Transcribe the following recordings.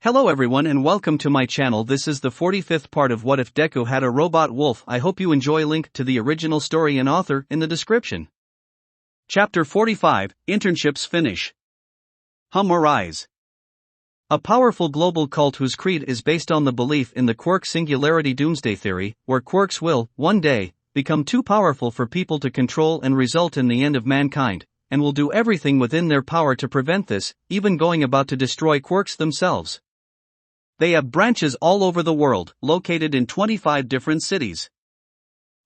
Hello everyone and welcome to my channel. This is the 45th part of What If Deku Had a Robot Wolf. I hope you enjoy. Link to the original story and author in the description. Chapter 45, Internships Finish. Arise. A powerful global cult whose creed is based on the belief in the quirk singularity doomsday theory, where quirks will, one day, become too powerful for people to control and result in the end of mankind, and will do everything within their power to prevent this, even going about to destroy quirks themselves. They have branches all over the world, located in 25 different cities,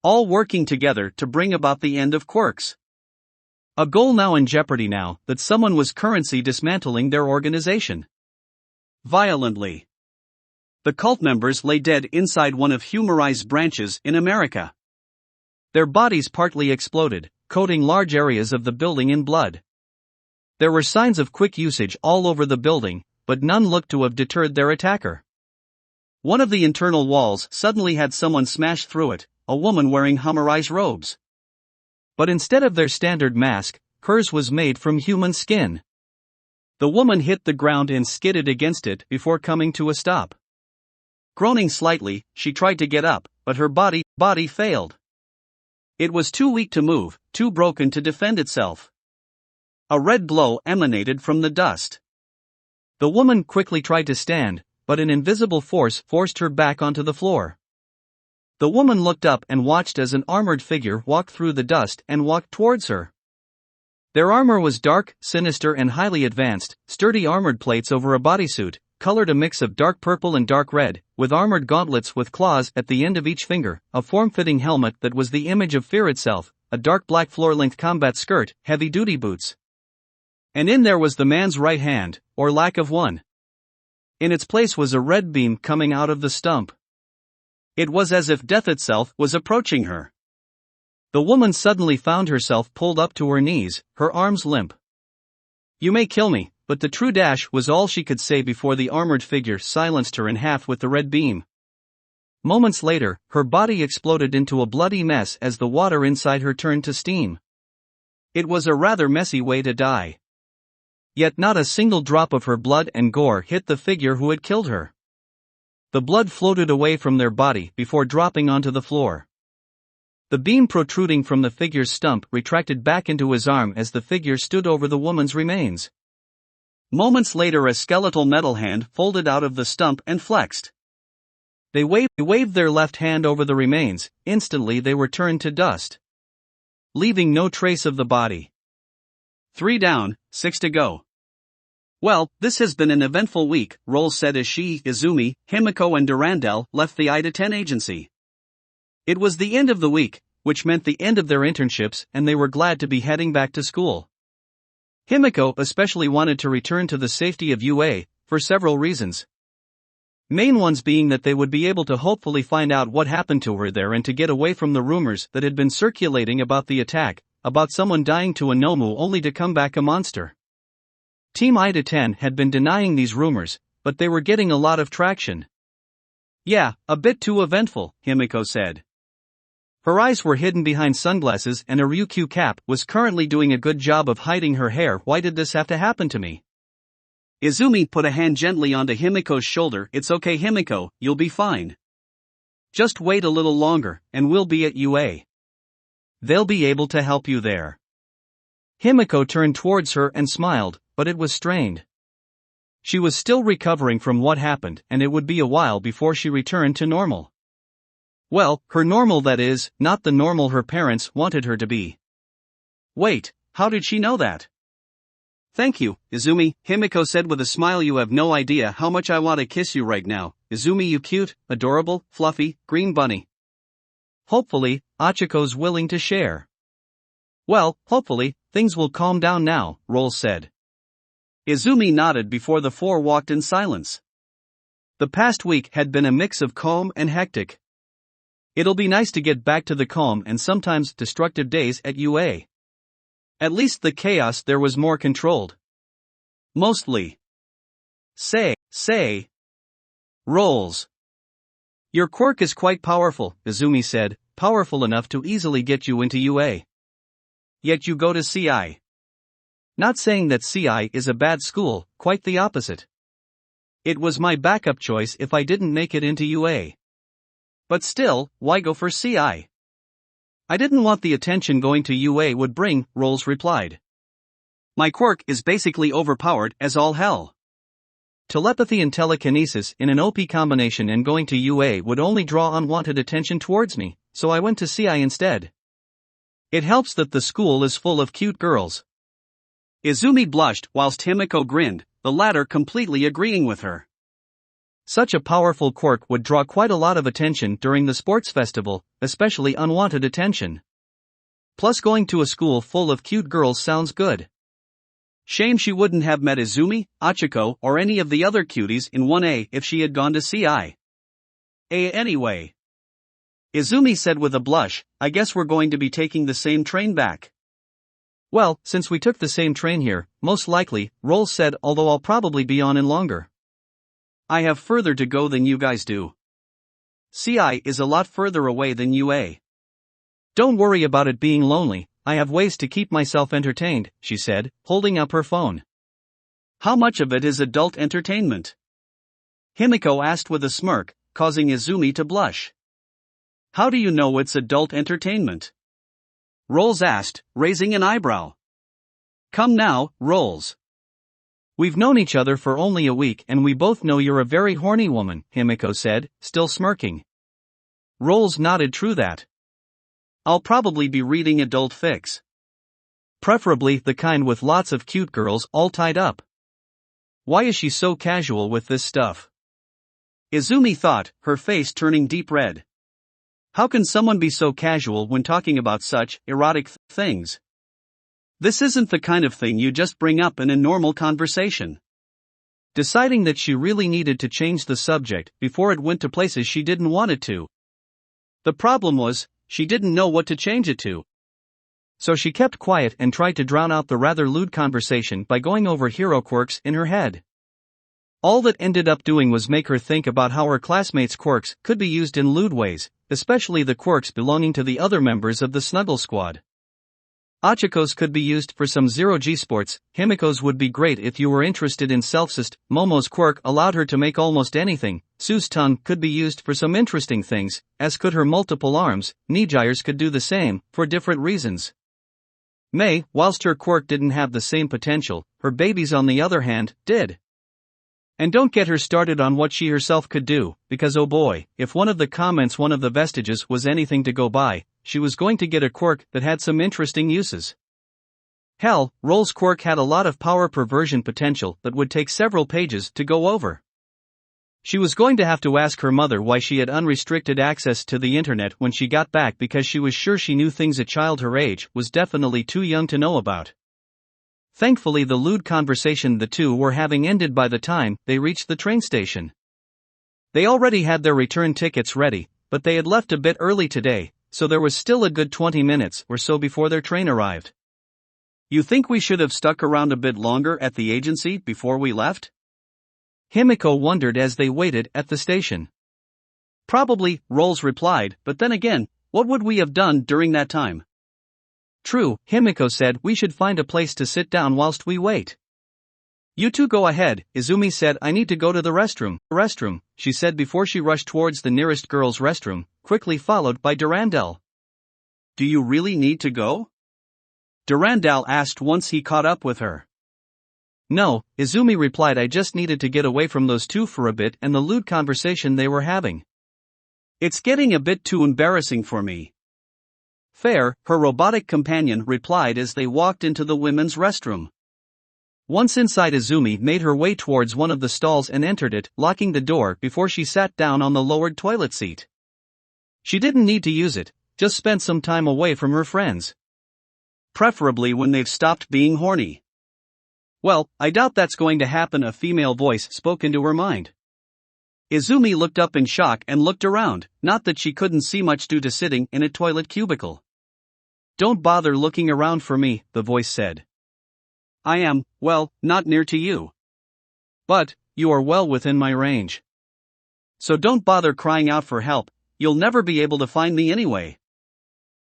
all working together to bring about the end of quirks. A goal now in jeopardy now that someone was currently dismantling their organization violently. The cult members lay dead inside one of Humori's branches in America. Their bodies partly exploded, coating large areas of the building in blood. There were signs of quick usage all over the building, but none looked to have deterred their attacker. One of the internal walls suddenly had someone smash through it, a woman wearing Humori's robes. But instead of their standard mask, hers was made from human skin. The woman hit the ground and skidded against it before coming to a stop. Groaning slightly, she tried to get up, but her body failed. It was too weak to move, too broken to defend itself. A red glow emanated from the dust. The woman quickly tried to stand, but an invisible force forced her back onto the floor. The woman looked up and watched as an armored figure walked through the dust and walked towards her. Their armor was dark, sinister and highly advanced, sturdy armored plates over a bodysuit, colored a mix of dark purple and dark red, with armored gauntlets with claws at the end of each finger, a form-fitting helmet that was the image of fear itself, a dark black floor-length combat skirt, heavy-duty boots. And in there was the man's right hand, or lack of one. In its place was a red beam coming out of the stump. It was as if death itself was approaching her. The woman suddenly found herself pulled up to her knees, her arms limp. "You may kill me," but the true dash was all she could say before the armored figure silenced her in half with the red beam. Moments later, her body exploded into a bloody mess as the water inside her turned to steam. It was a rather messy way to die. Yet not a single drop of her blood and gore hit the figure who had killed her. The blood floated away from their body before dropping onto the floor. The beam protruding from the figure's stump retracted back into his arm as the figure stood over the woman's remains. Moments later, a skeletal metal hand folded out of the stump and flexed. They waved their left hand over the remains. Instantly they were turned to dust, leaving no trace of the body. 3 down, 6 to go. "Well, this has been an eventful week," Rolls said as she, Izumi, Himiko and Durandal left the I-10 agency. It was the end of the week, which meant the end of their internships, and they were glad to be heading back to school. Himiko especially wanted to return to the safety of UA, for several reasons. Main ones being that they would be able to hopefully find out what happened to her there and to get away from the rumors that had been circulating about the attack, about someone dying to a Nomu only to come back a monster. Team I-10 had been denying these rumors, but they were getting a lot of traction. "Yeah, a bit too eventful," Himiko said. Her eyes were hidden behind sunglasses and a Ryukyu cap was currently doing a good job of hiding her hair. "Why did this have to happen to me?" Izumi put a hand gently onto Himiko's shoulder. "It's okay, Himiko, you'll be fine. Just wait a little longer, and we'll be at UA. They'll be able to help you there." Himiko turned towards her and smiled, but it was strained. She was still recovering from what happened, and it would be a while before she returned to normal. Well, her normal, that is, not the normal her parents wanted her to be. "Wait, how did she know that?" "Thank you, Izumi," Himiko said with a smile. "You have no idea how much I want to kiss you right now, Izumi, you cute, adorable, fluffy, green bunny." "Hopefully, Achiko's willing to share." "Well, hopefully, things will calm down now," Rolls said. Izumi nodded before the four walked in silence. The past week had been a mix of calm and hectic. It'll be nice to get back to the calm and sometimes destructive days at UA. At least the chaos there was more controlled. Mostly. Say. Rolls. "Your quirk is quite powerful," Izumi said, "powerful enough to easily get you into UA. Yet you go to CI. Not saying that CI is a bad school, quite the opposite. It was my backup choice if I didn't make it into UA. But still, why go for CI? I didn't want the attention going to UA would bring, Rolls replied. My quirk is basically overpowered as all hell. Telepathy and telekinesis in an OP combination, and going to UA would only draw unwanted attention towards me, so I went to CI instead. It helps that the school is full of cute girls. Izumi blushed whilst Himiko grinned, the latter completely agreeing with her. Such a powerful quirk would draw quite a lot of attention during the sports festival, especially unwanted attention. Plus, going to a school full of cute girls sounds good. Shame she wouldn't have met Izumi, Achiko, or any of the other cuties in 1A if she had gone to CI. Anyway, Izumi said with a blush, I guess we're going to be taking the same train back. Well, since we took the same train here, most likely, Rolls said, although I'll probably be on in longer. I have further to go than you guys do. CI is a lot further away than UA. Don't worry about it being lonely, I have ways to keep myself entertained, she said, holding up her phone. How much of it is adult entertainment? Himiko asked with a smirk, causing Izumi to blush. How do you know it's adult entertainment? Rolls asked, raising an eyebrow. Come now, Rolls. We've known each other for only a week and we both know you're a very horny woman, Himiko said, still smirking. Rolls nodded. True that. I'll probably be reading adult fics. Preferably the kind with lots of cute girls all tied up. Why is she so casual with this stuff? Izumi thought, her face turning deep red. How can someone be so casual when talking about such erotic things? This isn't the kind of thing you just bring up in a normal conversation. Deciding that she really needed to change the subject before it went to places she didn't want it to. The problem was, she didn't know what to change it to. So she kept quiet and tried to drown out the rather lewd conversation by going over hero quirks in her head. All that ended up doing was make her think about how her classmates' quirks could be used in lewd ways, especially the quirks belonging to the other members of the Snuggle Squad. Achiko's could be used for some zero-G sports, Himiko's would be great if you were interested in self-sust, Momo's quirk allowed her to make almost anything, Sue's tongue could be used for some interesting things, as could her multiple arms, Nijire's could do the same, for different reasons. Mei, whilst her quirk didn't have the same potential, her babies on the other hand, did. And don't get her started on what she herself could do, because oh boy, if one of the comments, one of the vestiges was anything to go by, she was going to get a quirk that had some interesting uses. Hell, Roll's quirk had a lot of power perversion potential that would take several pages to go over. She was going to have to ask her mother why she had unrestricted access to the internet when she got back, because she was sure she knew things a child her age was definitely too young to know about. Thankfully, the lewd conversation the two were having ended by the time they reached the train station. They already had their return tickets ready, but they had left a bit early today, so there was still a good 20 minutes or so before their train arrived. You think we should have stuck around a bit longer at the agency before we left? Himiko wondered as they waited at the station. Probably, Rolls replied, but then again, what would we have done during that time? True, Himiko said, we should find a place to sit down whilst we wait. You two go ahead, Izumi said. I need to go to the restroom, she said before she rushed towards the nearest girls' restroom, quickly followed by Durandal. Do you really need to go? Durandal asked once he caught up with her. No, Izumi replied, I just needed to get away from those two for a bit and the lewd conversation they were having. It's getting a bit too embarrassing for me. Fair, her robotic companion replied as they walked into the women's restroom. Once inside, Izumi made her way towards one of the stalls and entered it, locking the door before she sat down on the lowered toilet seat. She didn't need to use it, just spent some time away from her friends. Preferably when they've stopped being horny. Well, I doubt that's going to happen, a female voice spoke into her mind. Izumi looked up in shock and looked around, not that she couldn't see much due to sitting in a toilet cubicle. Don't bother looking around for me, the voice said. I am, well, not near to you. But, you are well within my range. So don't bother crying out for help, you'll never be able to find me anyway.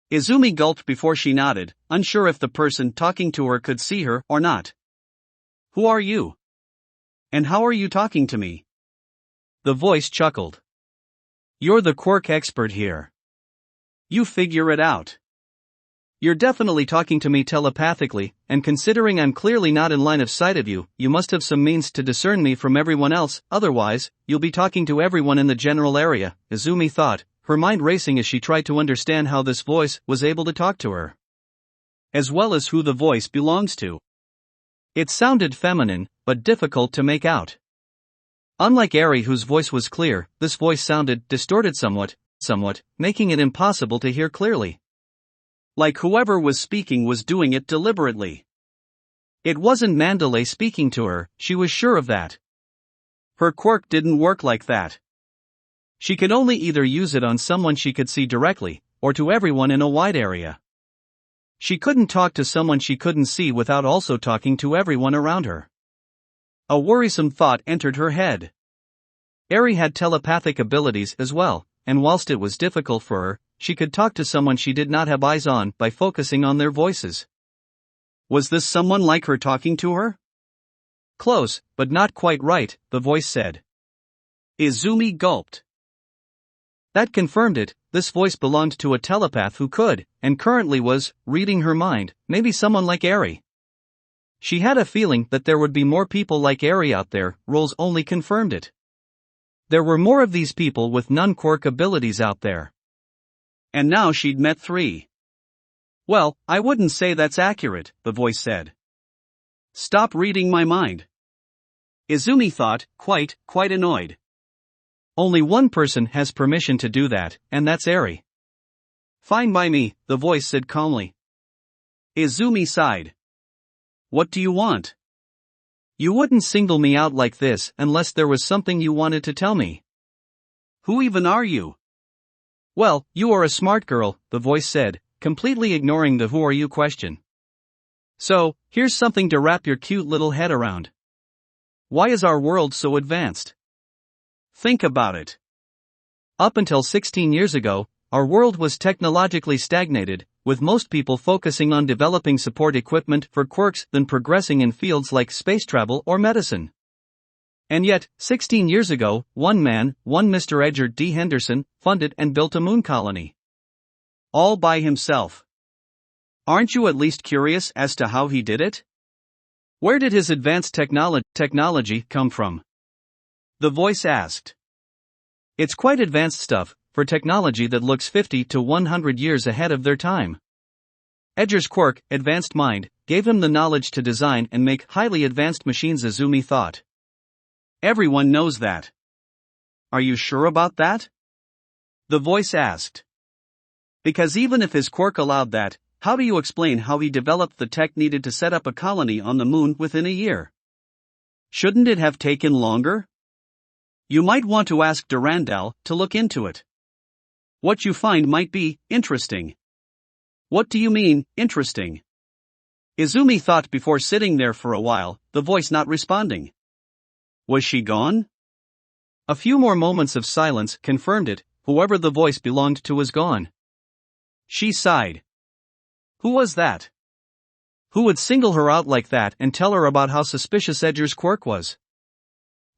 Izumi gulped before she nodded, unsure if the person talking to her could see her or not. Who are you? And how are you talking to me? The voice chuckled. You're the quirk expert here. You figure it out. You're definitely talking to me telepathically, and considering I'm clearly not in line of sight of you, you must have some means to discern me from everyone else, otherwise, you'll be talking to everyone in the general area, Izumi thought, her mind racing as she tried to understand how this voice was able to talk to her. As well as who the voice belongs to. It sounded feminine, but difficult to make out. Unlike Eri, whose voice was clear, this voice sounded distorted somewhat, making it impossible to hear clearly. Like whoever was speaking was doing it deliberately. It wasn't Mandalay speaking to her, she was sure of that. Her quirk didn't work like that. She could only either use it on someone she could see directly, or to everyone in a wide area. She couldn't talk to someone she couldn't see without also talking to everyone around her. A worrisome thought entered her head. Eri had telepathic abilities as well, and whilst it was difficult for her, she could talk to someone she did not have eyes on by focusing on their voices. Was this someone like her talking to her? Close, but not quite right, the voice said. Izumi gulped. That confirmed it, this voice belonged to a telepath who could, and currently was, reading her mind, maybe someone like Eri. She had a feeling that there would be more people like Eri out there, rolls only confirmed it. There were more of these people with non-quirk abilities out there. And now she'd met 3. Well, I wouldn't say that's accurate, the voice said. Stop reading my mind. Izumi thought, quite annoyed. Only one person has permission to do that, and that's Eri. Fine by me, the voice said calmly. Izumi sighed. What do you want? You wouldn't single me out like this unless there was something you wanted to tell me. Who even are you? Well, you are a smart girl, the voice said, completely ignoring the who are you question. So, here's something to wrap your cute little head around. Why is our world so advanced? Think about it. Up until 16 years ago, our world was technologically stagnated, with most people focusing on developing support equipment for quirks than progressing in fields like space travel or medicine. And yet, 16 years ago, one man, Mr. Edgar D. Henderson, funded and built a moon colony. All by himself. Aren't you at least curious as to how he did it? Where did his advanced technology come from? The voice asked. It's quite advanced stuff, for technology that looks 50 to 100 years ahead of their time. Edgar's quirk, advanced mind, gave him the knowledge to design and make highly advanced machines, Izumi thought. Everyone knows that. Are you sure about that? The voice asked. Because even if his quirk allowed that, how do you explain how he developed the tech needed to set up a colony on the moon within a year? Shouldn't it have taken longer? You might want to ask Durandal to look into it. What you find might be interesting. What do you mean, interesting? Izumi thought before sitting there for a while, the voice not responding. Was she gone? A few more moments of silence confirmed it, whoever the voice belonged to was gone. She sighed. Who was that? Who would single her out like that and tell her about how suspicious Edgar's quirk was?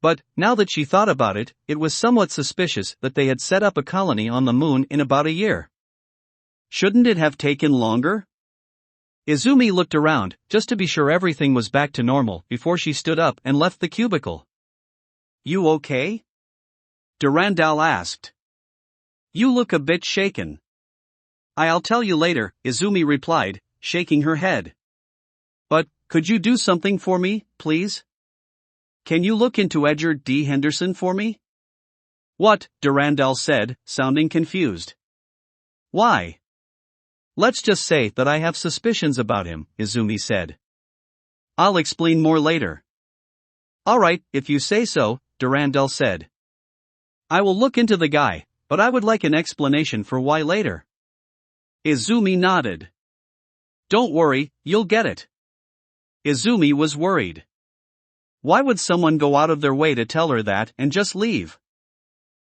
But, now that she thought about it, it was somewhat suspicious that they had set up a colony on the moon in about a year. Shouldn't it have taken longer? Izumi looked around, just to be sure everything was back to normal, before she stood up and left the cubicle. You okay? Durandal asked. You look a bit shaken. I'll tell you later, Izumi replied, shaking her head. But, could you do something for me, please? Can you look into Edgar D. Henderson for me? What? Durandal said, sounding confused. Why? Let's just say that I have suspicions about him, Izumi said. I'll explain more later. Alright, if you say so, Durandal said. I will look into the guy, but I would like an explanation for why later. Izumi nodded. Don't worry, you'll get it. Izumi was worried. Why would someone go out of their way to tell her that and just leave?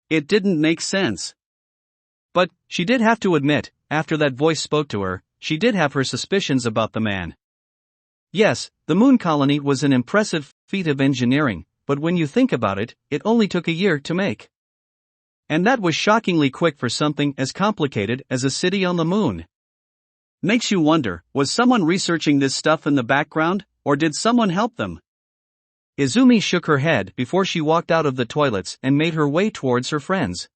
It didn't make sense. But, she did have to admit, after that voice spoke to her, she did have her suspicions about the man. Yes, the moon colony was an impressive feat of engineering, but when you think about it, it only took a year to make. And that was shockingly quick for something as complicated as a city on the moon. Makes you wonder, was someone researching this stuff in the background, or did someone help them? Izumi shook her head before she walked out of the toilets and made her way towards her friends.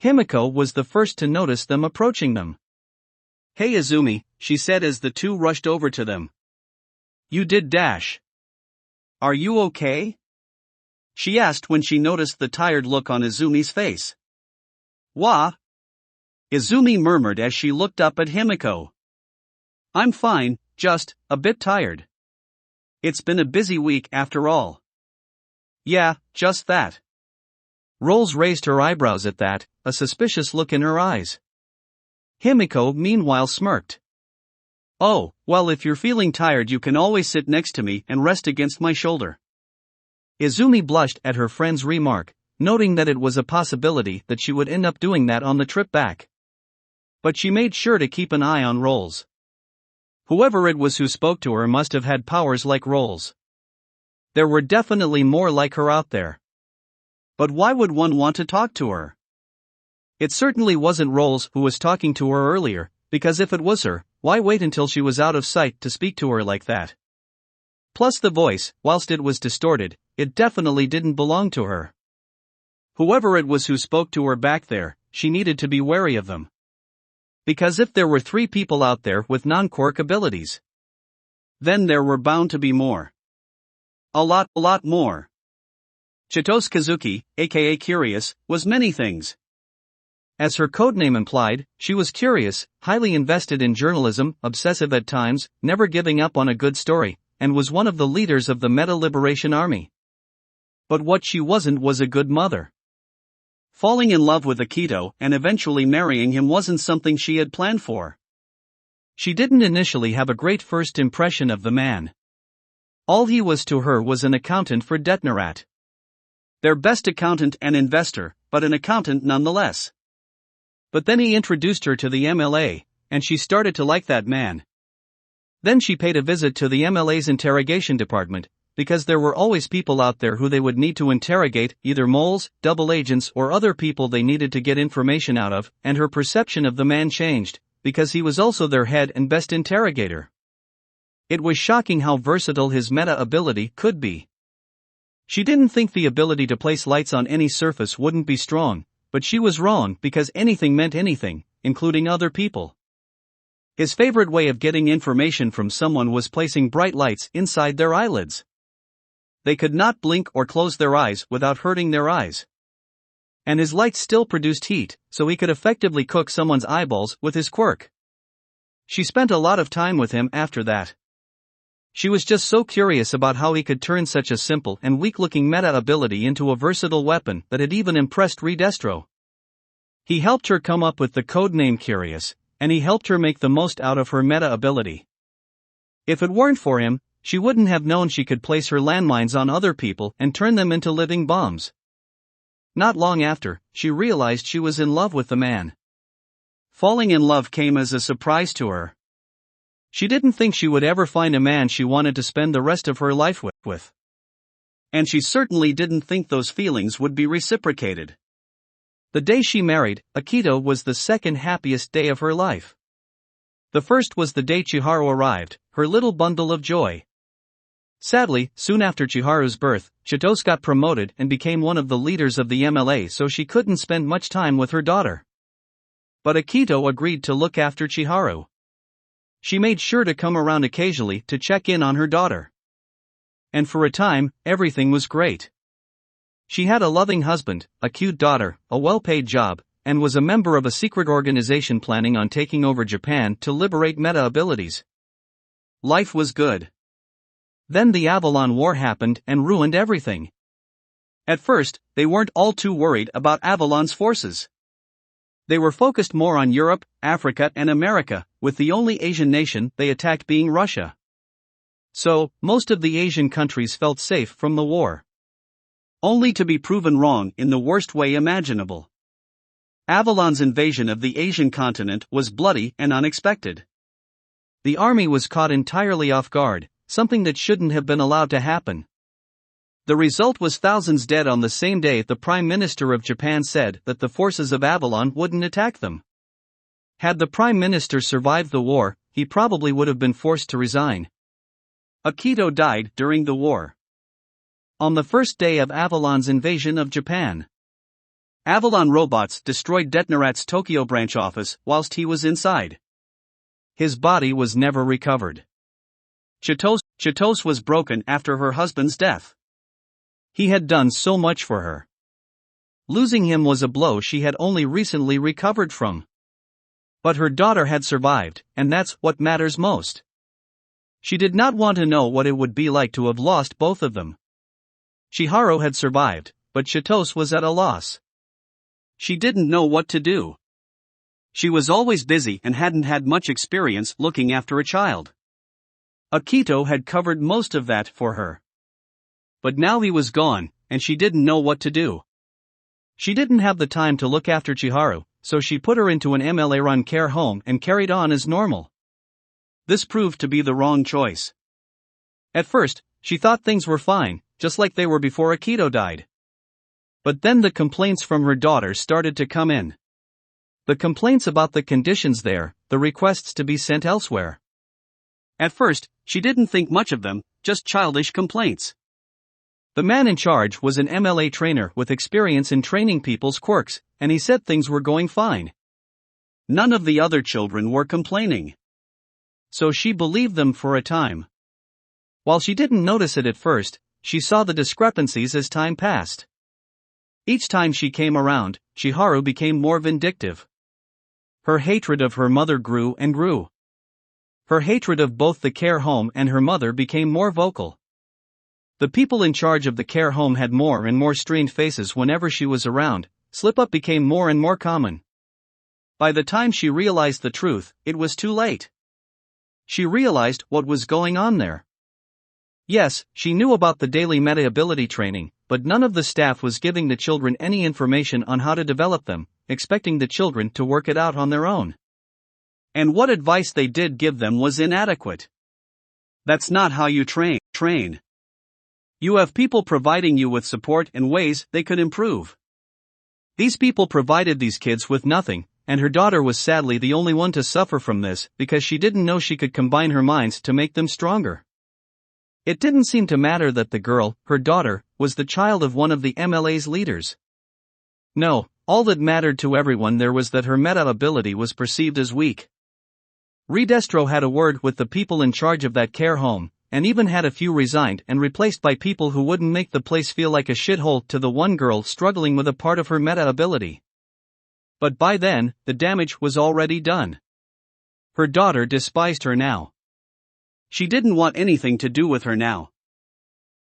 Himiko was the first to notice them approaching them. "Hey Izumi," she said as the two rushed over to them. "You did dash. Are you okay?" she asked when she noticed the tired look on Izumi's face. "Wah?" Izumi murmured as she looked up at Himiko. "I'm fine, just a bit tired. It's been a busy week after all." "Yeah, just that." Rolls raised her eyebrows at that, a suspicious look in her eyes. Himiko meanwhile smirked. "Oh, well, if you're feeling tired you can always sit next to me and rest against my shoulder." Izumi blushed at her friend's remark, noting that it was a possibility that she would end up doing that on the trip back. But she made sure to keep an eye on Rolls. Whoever it was who spoke to her must have had powers like Rolls. There were definitely more like her out there. But why would one want to talk to her? It certainly wasn't Rolls who was talking to her earlier, because if it was her, why wait until she was out of sight to speak to her like that? Plus the voice, whilst it was distorted, it definitely didn't belong to her. Whoever it was who spoke to her back there, she needed to be wary of them. Because if there were 3 people out there with non-quirk abilities, then there were bound to be more. A lot more. Chitose Kazuki, aka Curious, was many things. As her codename implied, she was curious, highly invested in journalism, obsessive at times, never giving up on a good story, and was one of the leaders of the Meta Liberation Army. But what she wasn't was a good mother. Falling in love with Akito and eventually marrying him wasn't something she had planned for. She didn't initially have a great first impression of the man. All he was to her was an accountant for Detnerat. Their best accountant and investor, but an accountant nonetheless. But then he introduced her to the MLA, and she started to like that man. Then she paid a visit to the MLA's interrogation department, because there were always people out there who they would need to interrogate, either moles, double agents or other people they needed to get information out of, and her perception of the man changed, because he was also their head and best interrogator. It was shocking how versatile his meta ability could be. She didn't think the ability to place lights on any surface wouldn't be strong, but she was wrong because anything meant anything, including other people. His favorite way of getting information from someone was placing bright lights inside their eyelids. They could not blink or close their eyes without hurting their eyes. And his lights still produced heat, so he could effectively cook someone's eyeballs with his quirk. She spent a lot of time with him after that. She was just so curious about how he could turn such a simple and weak-looking meta ability into a versatile weapon that had even impressed Redestro. He helped her come up with the codename Curious, and he helped her make the most out of her meta ability. If it weren't for him, she wouldn't have known she could place her landmines on other people and turn them into living bombs. Not long after, she realized she was in love with the man. Falling in love came as a surprise to her. She didn't think she would ever find a man she wanted to spend the rest of her life with. And she certainly didn't think those feelings would be reciprocated. The day she married, Akito was the second happiest day of her life. The first was the day Chiharu arrived, her little bundle of joy. Sadly, soon after Chiharu's birth, Chitose got promoted and became one of the leaders of the MLA, so she couldn't spend much time with her daughter. But Akito agreed to look after Chiharu. She made sure to come around occasionally to check in on her daughter. And for a time, everything was great. She had a loving husband, a cute daughter, a well-paid job, and was a member of a secret organization planning on taking over Japan to liberate meta abilities. Life was good. Then the Avalon War happened and ruined everything. At first, they weren't all too worried about Avalon's forces. They were focused more on Europe, Africa and America, with the only Asian nation they attacked being Russia. So, most of the Asian countries felt safe from the war. Only to be proven wrong in the worst way imaginable. Avalon's invasion of the Asian continent was bloody and unexpected. The army was caught entirely off guard, something that shouldn't have been allowed to happen. The result was thousands dead on the same day. The Prime Minister of Japan said that the forces of Avalon wouldn't attack them. Had the Prime Minister survived the war, he probably would have been forced to resign. Akito died during the war. On the first day of Avalon's invasion of Japan, Avalon robots destroyed Detnerat's Tokyo branch office whilst he was inside. His body was never recovered. Chitose was broken after her husband's death. He had done so much for her. Losing him was a blow she had only recently recovered from. But her daughter had survived, and that's what matters most. She did not want to know what it would be like to have lost both of them. Chiharu had survived, but Chitose was at a loss. She didn't know what to do. She was always busy and hadn't had much experience looking after a child. Akito had covered most of that for her. But now he was gone, and she didn't know what to do. She didn't have the time to look after Chiharu, so she put her into an MLA-run care home and carried on as normal. This proved to be the wrong choice. At first, she thought things were fine, just like they were before Akito died. But then the complaints from her daughter started to come in. The complaints about the conditions there, the requests to be sent elsewhere. At first, she didn't think much of them, just childish complaints. The man in charge was an MLA trainer with experience in training people's quirks, and he said things were going fine. None of the other children were complaining. So she believed them for a time. While she didn't notice it at first, she saw the discrepancies as time passed. Each time she came around, Chiharu became more vindictive. Her hatred of her mother grew and grew. Her hatred of both the care home and her mother became more vocal. The people in charge of the care home had more and more strained faces whenever she was around. Slip-up became more and more common. By the time she realized the truth, it was too late. She realized what was going on there. Yes, she knew about the daily meta-ability training, but none of the staff was giving the children any information on how to develop them, expecting the children to work it out on their own. And what advice they did give them was inadequate. That's not how you train. You have people providing you with support and ways they could improve. These people provided these kids with nothing, and her daughter was sadly the only one to suffer from this because she didn't know she could combine her minds to make them stronger. It didn't seem to matter that the girl, her daughter, was the child of one of the MLA's leaders. No, all that mattered to everyone there was that her meta ability was perceived as weak. Redestro had a word with the people in charge of that care home, and even had a few resigned and replaced by people who wouldn't make the place feel like a shithole to the one girl struggling with a part of her meta ability. But by then, the damage was already done. Her daughter despised her now. She didn't want anything to do with her now.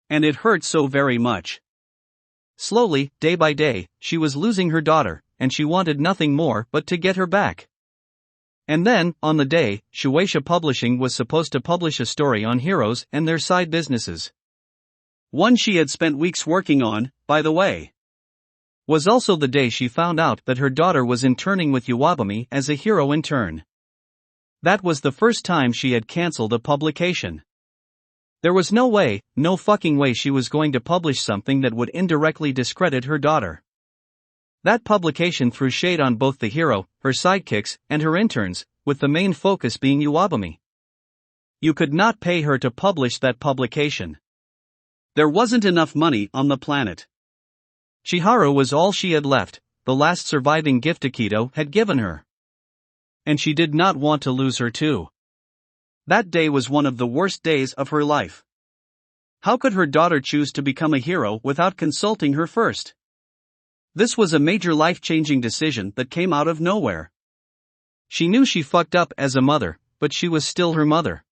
And it hurt so very much. Slowly, day by day, she was losing her daughter, and she wanted nothing more but to get her back. And then, on the day, Shueisha Publishing was supposed to publish a story on heroes and their side businesses. One she had spent weeks working on, by the way. Was also the day she found out that her daughter was interning with Iwabumi as a hero intern. That was the first time she had cancelled a publication. There was no way, no fucking way she was going to publish something that would indirectly discredit her daughter. That publication threw shade on both the hero, her sidekicks, and her interns, with the main focus being Iwabumi. You could not pay her to publish that publication. There wasn't enough money on the planet. Chiharu was all she had left, the last surviving gift Akito had given her. And she did not want to lose her too. That day was one of the worst days of her life. How could her daughter choose to become a hero without consulting her first? This was a major life-changing decision that came out of nowhere. She knew she fucked up as a mother, but she was still her mother.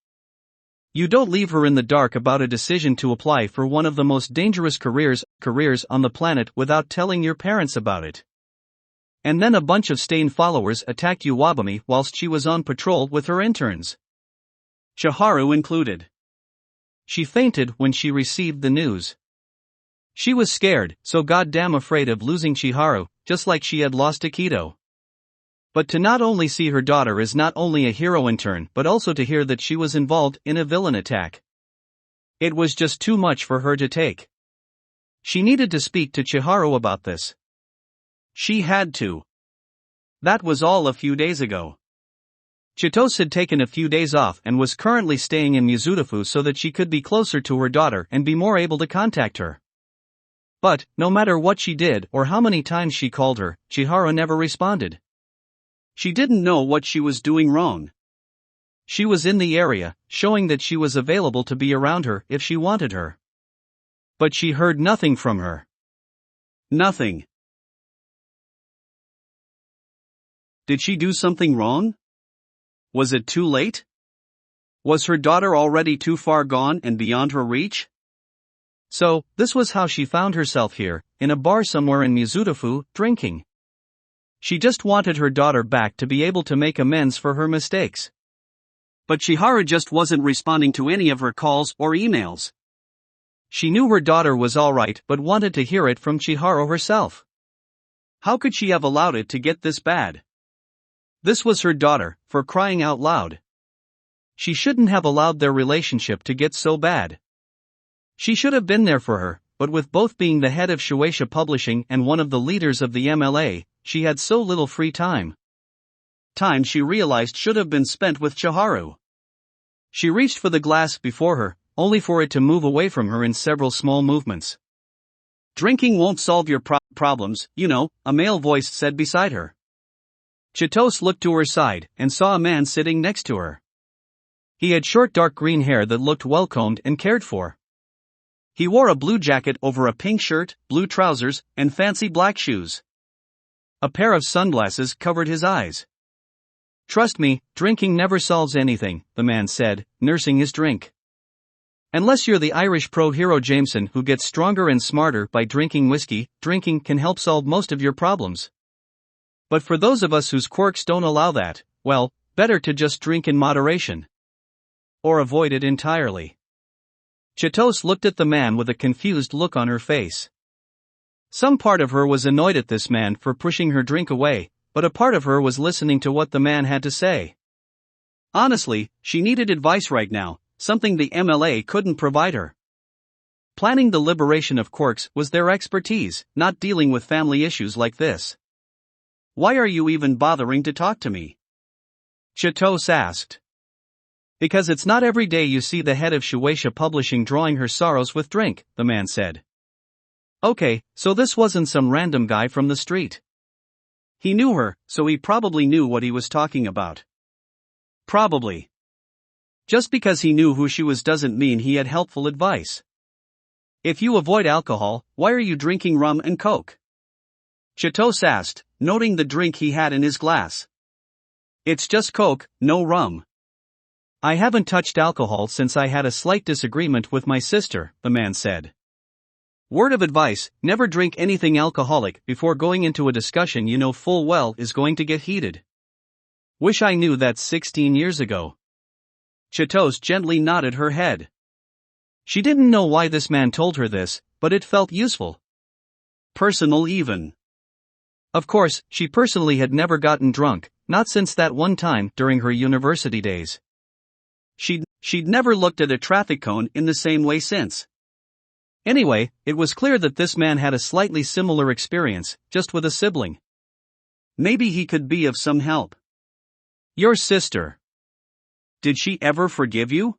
You don't leave her in the dark about a decision to apply for one of the most dangerous careers on the planet without telling your parents about it. And then a bunch of Stain followers attacked Iwabumi whilst she was on patrol with her interns. Chiharu included. She fainted when she received the news. She was scared, so goddamn afraid of losing Chiharu, just like she had lost Akito. But to not only see her daughter as not only a hero intern but also to hear that she was involved in a villain attack. It was just too much for her to take. She needed to speak to Chiharu about this. She had to. That was all a few days ago. Chitose had taken a few days off and was currently staying in Mizudafu so that she could be closer to her daughter and be more able to contact her. But, no matter what she did or how many times she called her, Chiharu never responded. She didn't know what she was doing wrong. She was in the area, showing that she was available to be around her if she wanted her. But she heard nothing from her. Nothing. Did she do something wrong? Was it too late? Was her daughter already too far gone and beyond her reach? So, this was how she found herself here, in a bar somewhere in Mizudafu, drinking. She just wanted her daughter back to be able to make amends for her mistakes. But Chiharu just wasn't responding to any of her calls or emails. She knew her daughter was alright but wanted to hear it from Chiharu herself. How could she have allowed it to get this bad? This was her daughter, for crying out loud. She shouldn't have allowed their relationship to get so bad. She should have been there for her, but with both being the head of Shueisha Publishing and one of the leaders of the MLA, she had so little free time. Time she realized should have been spent with Chiharu. She reached for the glass before her, only for it to move away from her in several small movements. Drinking won't solve your problems, you know, a male voice said beside her. Chitose looked to her side and saw a man sitting next to her. He had short dark green hair that looked well combed and cared for. He wore a blue jacket over a pink shirt, blue trousers, and fancy black shoes. A pair of sunglasses covered his eyes. Trust me, drinking never solves anything, the man said, nursing his drink. Unless you're the Irish pro hero Jameson who gets stronger and smarter by drinking whiskey, drinking can help solve most of your problems. But for those of us whose quirks don't allow that, well, better to just drink in moderation. Or avoid it entirely. Chitose looked at the man with a confused look on her face. Some part of her was annoyed at this man for pushing her drink away, but a part of her was listening to what the man had to say. Honestly, she needed advice right now, something the MLA couldn't provide her. Planning the liberation of quirks was their expertise, not dealing with family issues like this. Why are you even bothering to talk to me? Chitose asked. Because it's not every day you see the head of Shueisha Publishing drawing her sorrows with drink, the man said. Okay, so this wasn't some random guy from the street. He knew her, so he probably knew what he was talking about. Probably. Just because he knew who she was doesn't mean he had helpful advice. If you avoid alcohol, why are you drinking rum and coke? Chitose asked, noting the drink he had in his glass. It's just coke, no rum. I haven't touched alcohol since I had a slight disagreement with my sister, the man said. Word of advice, never drink anything alcoholic before going into a discussion you know full well is going to get heated. Wish I knew that 16 years ago. Chitose gently nodded her head. She didn't know why this man told her this, but it felt useful. Personal even. Of course, she personally had never gotten drunk, not since that one time during her university days. She'd never looked at a traffic cone in the same way since. Anyway, it was clear that this man had a slightly similar experience, just with a sibling. Maybe he could be of some help. Your sister. Did she ever forgive you?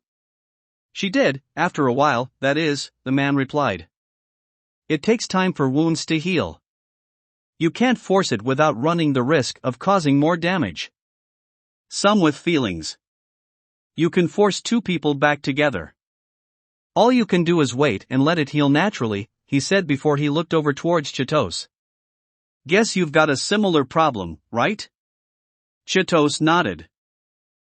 She did, after a while, that is, the man replied. It takes time for wounds to heal. You can't force it without running the risk of causing more damage. Some with feelings. You can force two people back together. All you can do is wait and let it heal naturally, he said before he looked over towards Chitose. Guess you've got a similar problem, right? Chitose nodded.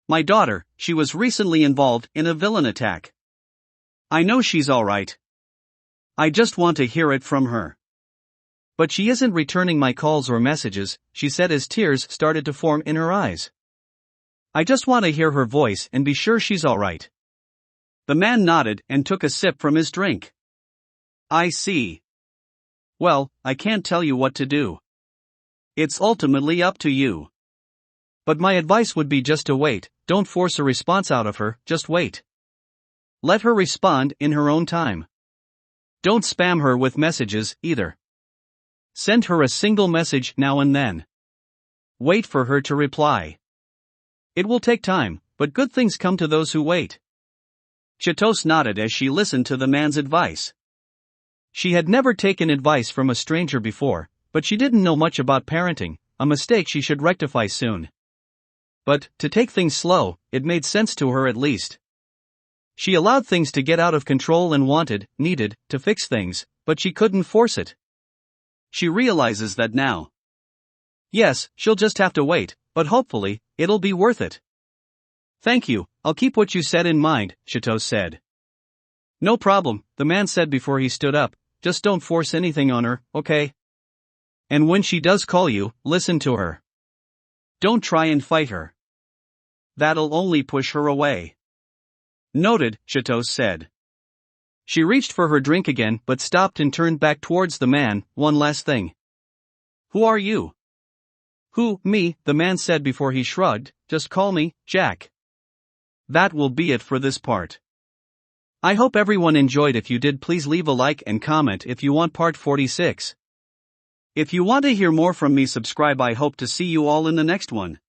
My daughter, she was recently involved in a villain attack. I know she's alright. I just want to hear it from her. But she isn't returning my calls or messages, she said as tears started to form in her eyes. I just want to hear her voice and be sure she's alright. The man nodded and took a sip from his drink. I see. Well, I can't tell you what to do. It's ultimately up to you. But my advice would be just to wait, don't force a response out of her, just wait. Let her respond in her own time. Don't spam her with messages, either. Send her a single message now and then. Wait for her to reply. It will take time, but good things come to those who wait. Chitose nodded as she listened to the man's advice. She had never taken advice from a stranger before, but she didn't know much about parenting, a mistake she should rectify soon. But, to take things slow, it made sense to her at least. She allowed things to get out of control and needed, to fix things, but she couldn't force it. She realizes that now. Yes, she'll just have to wait, but hopefully, it'll be worth it. Thank you, I'll keep what you said in mind, Chitose said. No problem, the man said before he stood up, just don't force anything on her, okay? And when she does call you, listen to her. Don't try and fight her. That'll only push her away. Noted, Chitose said. She reached for her drink again but stopped and turned back towards the man. One last thing. Who are you? Who, me, the man said before he shrugged, just call me, Jack. That will be it for this part. I hope everyone enjoyed. If you did, please leave a like and comment if you want part 46. If you want to hear more from me, subscribe. I hope to see you all in the next one.